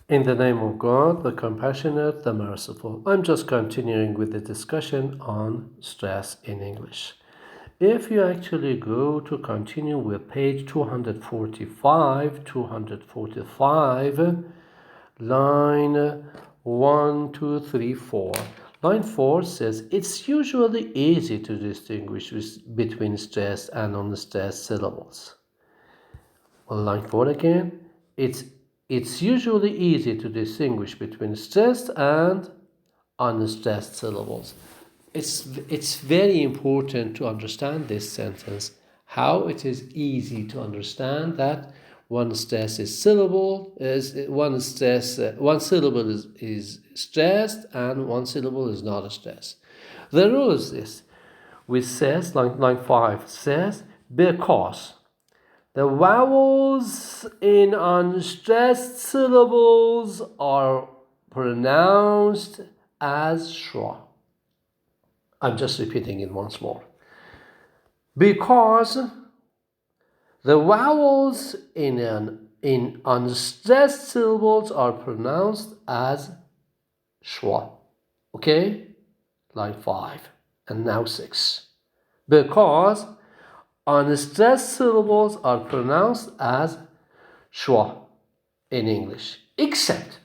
In the name of God, the compassionate, the merciful. I'm just continuing with the discussion on stress in English. If you actually go to continue with page 245, line 1, 2, 3, 4. Line 4 says it's usually easy to distinguish between stressed and unstressed syllables. On line 4 again, it's usually easy to distinguish between stressed and unstressed syllables. It's very important to understand this sentence, how it is easy to understand that one stress is syllable is one stress one syllable is stressed and one syllable is not a stress. The rule is this. We says line 5 says because the vowels in unstressed syllables are pronounced as schwa. I'm just repeating it once more. Because the vowels in unstressed syllables are pronounced as schwa. Okay? Line 5 and now 6. Because unstressed syllables are pronounced as schwa in English. Except,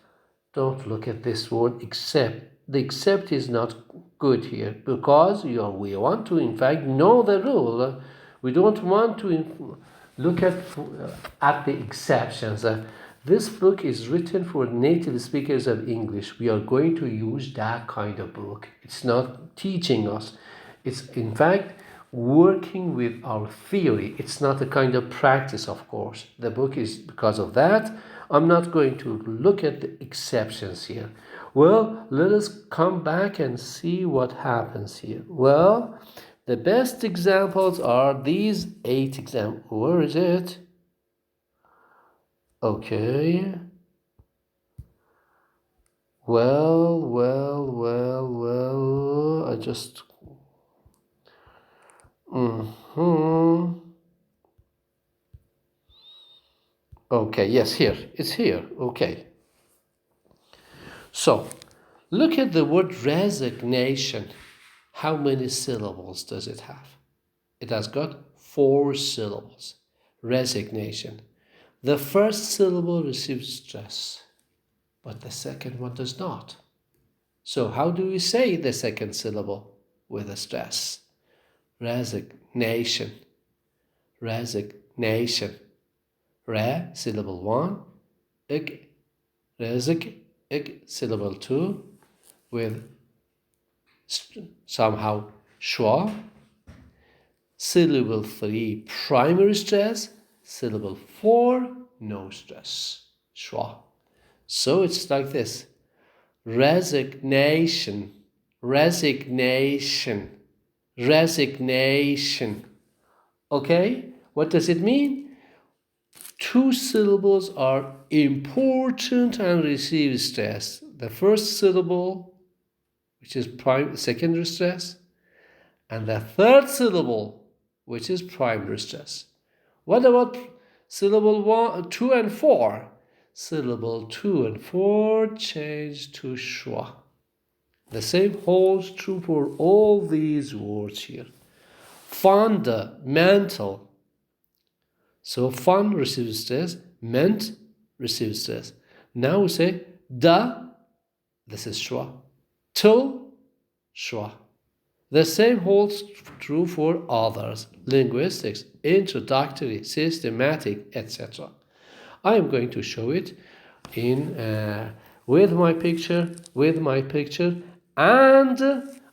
don't look at this word except. The except is not good here because we want to, in fact, know the rule. We don't want to look at the exceptions. This book is written for native speakers of English. We are going to use that kind of book. It's not teaching us. It's, in fact, working with our theory. It's not a kind of practice, of course. The book is because of that. I'm not going to look at the exceptions here. Well, let us come back and see what happens here. Well, the best examples are these 8 examples. Where is it? Okay. Well. I just... Okay, yes, here. It's here. Okay. So, look at the word resignation. How many syllables does it have? It has got 4 syllables. Resignation. The first syllable receives stress, but the second one does not. So how do we say the second syllable with a stress? Resignation. Resignation. Re, syllable 1. Ig, resig, ig, syllable 2. With somehow schwa. Syllable 3, primary stress. Syllable 4, no stress. Schwa. So it's like this. Resignation. Resignation. Resignation. Okay? What does it mean? 2 syllables are important and receive stress. The first syllable, which is secondary stress, and the third syllable, which is primary stress. What about syllable 1, 2, and 4? Syllable 2 and 4 change to schwa. The same holds true for all these words here. Fundamental. So fun receives stress, meant receives stress. Now we say da, this is schwa. Till, schwa. The same holds true for others, linguistics, introductory, systematic, etc. I am going to show it in with my picture, and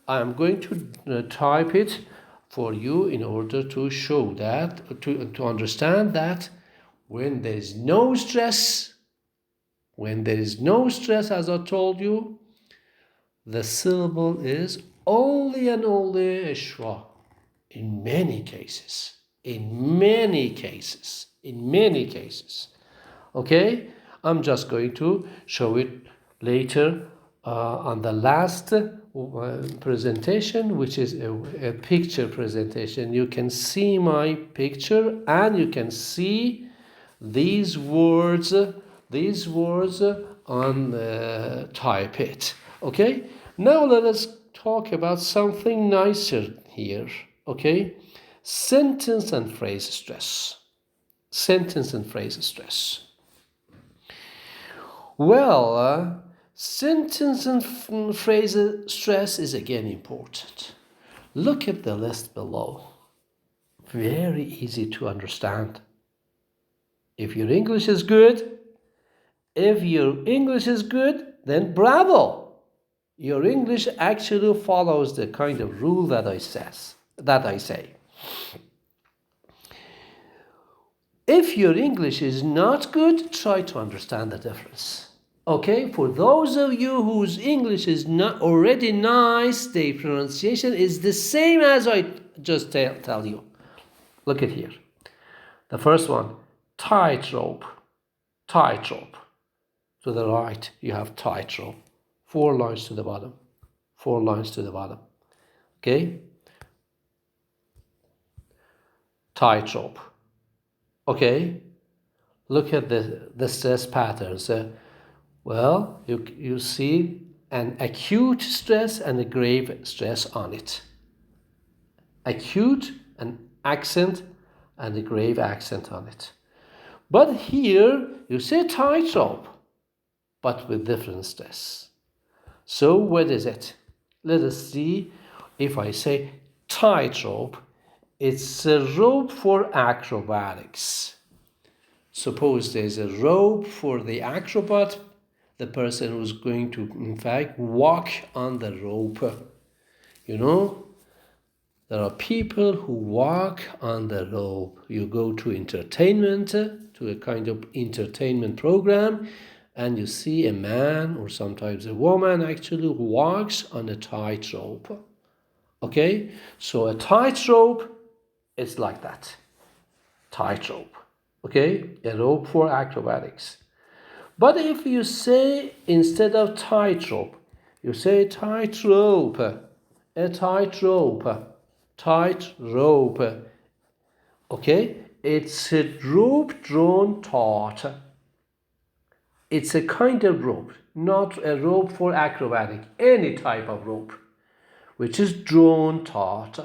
I am going to type it for you in order to show that, to understand that when there is no stress, as I told you, the syllable is only and only a schwa. In many cases. Okay? I'm just going to show it later on the last presentation, which is a picture presentation. You can see my picture and you can see these words these words on type it. Okay, now let us talk about something nicer here. Okay, sentence and phrase stress. Sentence and phrase stress. Well, sentence and phrase stress is again important. Look at the list below. Very easy to understand. If your English is good, then bravo. Your English actually follows the kind of rule that I say. If your English is not good, try to understand the difference. Okay, for those of you whose English is not already nice, the pronunciation is the same as I just tell you. Look at here. The first one, tightrope. Tightrope. To the right, you have tightrope. 4 lines to the bottom. 4 lines to the bottom. Okay? Tightrope. Okay? Look at the stress patterns. Well, you see an acute stress and a grave stress on it. Acute, an accent, and a grave accent on it. But here, you say tightrope, but with different stress. So what is it? Let us see. If I say tightrope, it's a rope for acrobatics. Suppose there's a rope for the acrobat, the person who's going to, in fact, walk on the rope. You know, there are people who walk on the rope. You go to entertainment, to a kind of entertainment program, and you see a man or sometimes a woman actually walks on a tightrope. Okay, so a tightrope is like that. Tightrope. Okay, a rope for acrobatics. But if you say instead of tightrope, you say tightrope, a tightrope, tightrope. Okay, it's a rope drawn taut. It's a kind of rope, not a rope for acrobatic, any type of rope, which is drawn taut.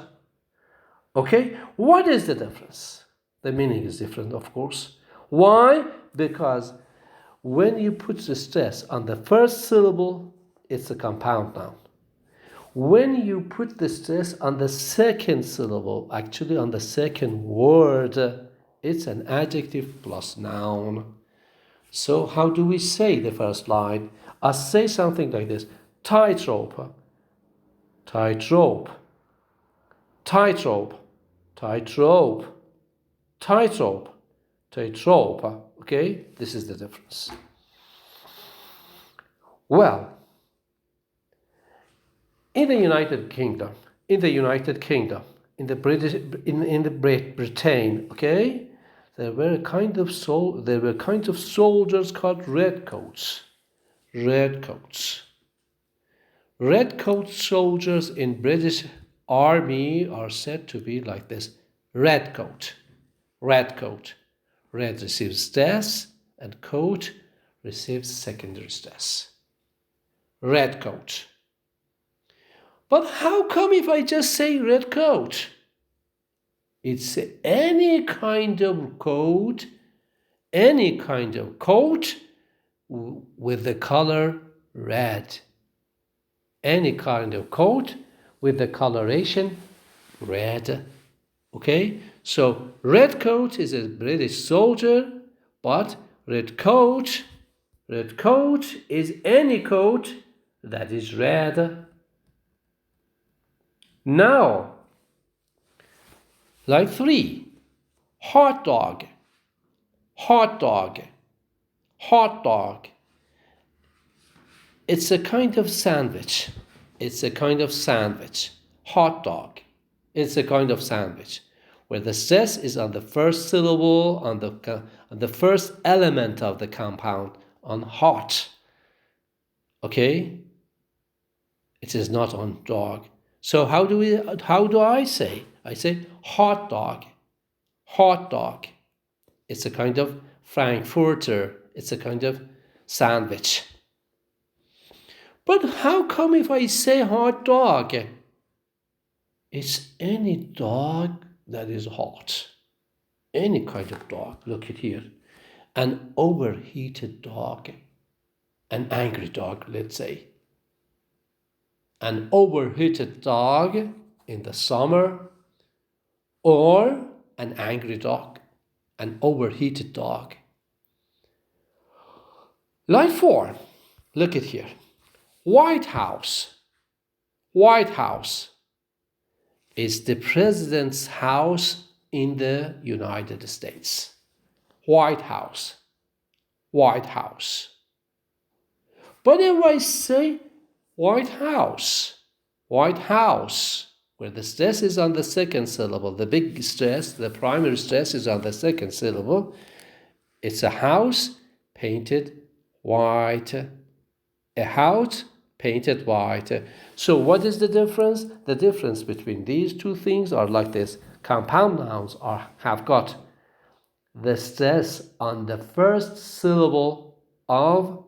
Okay, what is the difference? The meaning is different, of course. Why? Because when you put the stress on the first syllable, it's a compound noun. When you put the stress on the second syllable, actually on the second word, it's an adjective plus noun. So how do we say the first line? I say something like this: tightrope, tightrope, tightrope, tightrope, tightrope, tightrope. Okay, this is the difference. Well, in the United Kingdom, in the Great Britain, okay, there were kinds of soldiers called redcoats. Redcoats. Redcoat soldiers in British Army are said to be like this: redcoat, redcoat. Red receives stress, and coat receives secondary stress. Redcoat. But how come if I just say red coat? It's any kind of coat, with the color red. Any kind of coat with the coloration red. Okay, so red coat is a British soldier, but red coat is any coat that is red. Now, like 3, hot dog, hot dog, hot dog. It's a kind of sandwich. It's a kind of sandwich. Hot dog. It's a kind of sandwich where the stress is on the first syllable, on the first element of the compound, on hot. Okay? It is not on dog. So how do I say? I say hot dog. Hot dog. It's a kind of Frankfurter It's a kind of sandwich. But how come if I say hot dog? It's any dog that is hot. Any kind of dog. Look at here. An overheated dog. An angry dog, let's say. An overheated dog in the summer, or an angry dog, an overheated dog. Line 4. Look at here. White House. White House is the president's house in the United States. White House. White House. But if I say White House, White House, where the stress is on the second syllable, the big stress, the primary stress is on the second syllable, it's a house painted white. A house painted white. So what is the difference? The difference between these two things are like this. Compound nouns have got the stress on the first syllable of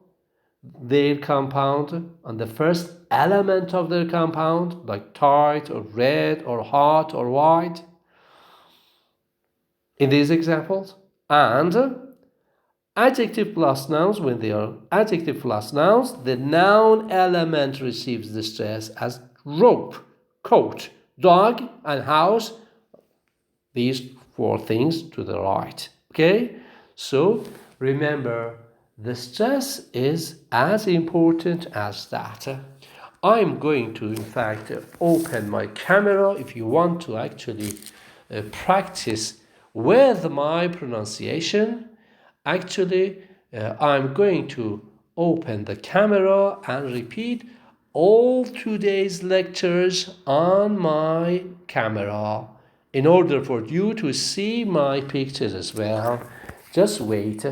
their compound, on the first element of their compound, like tight or red or hot or white, in these examples. And adjective plus nouns, when they are adjective plus nouns, the noun element receives the stress as rope, coat, dog, and house. These 4 things to the right. Okay? So remember, the stress is as important as that. I'm going to, in fact, open my camera if you want to actually practice with my pronunciation. Actually, I'm going to open the camera and repeat all today's lectures on my camera in order for you to see my pictures as well. Just wait.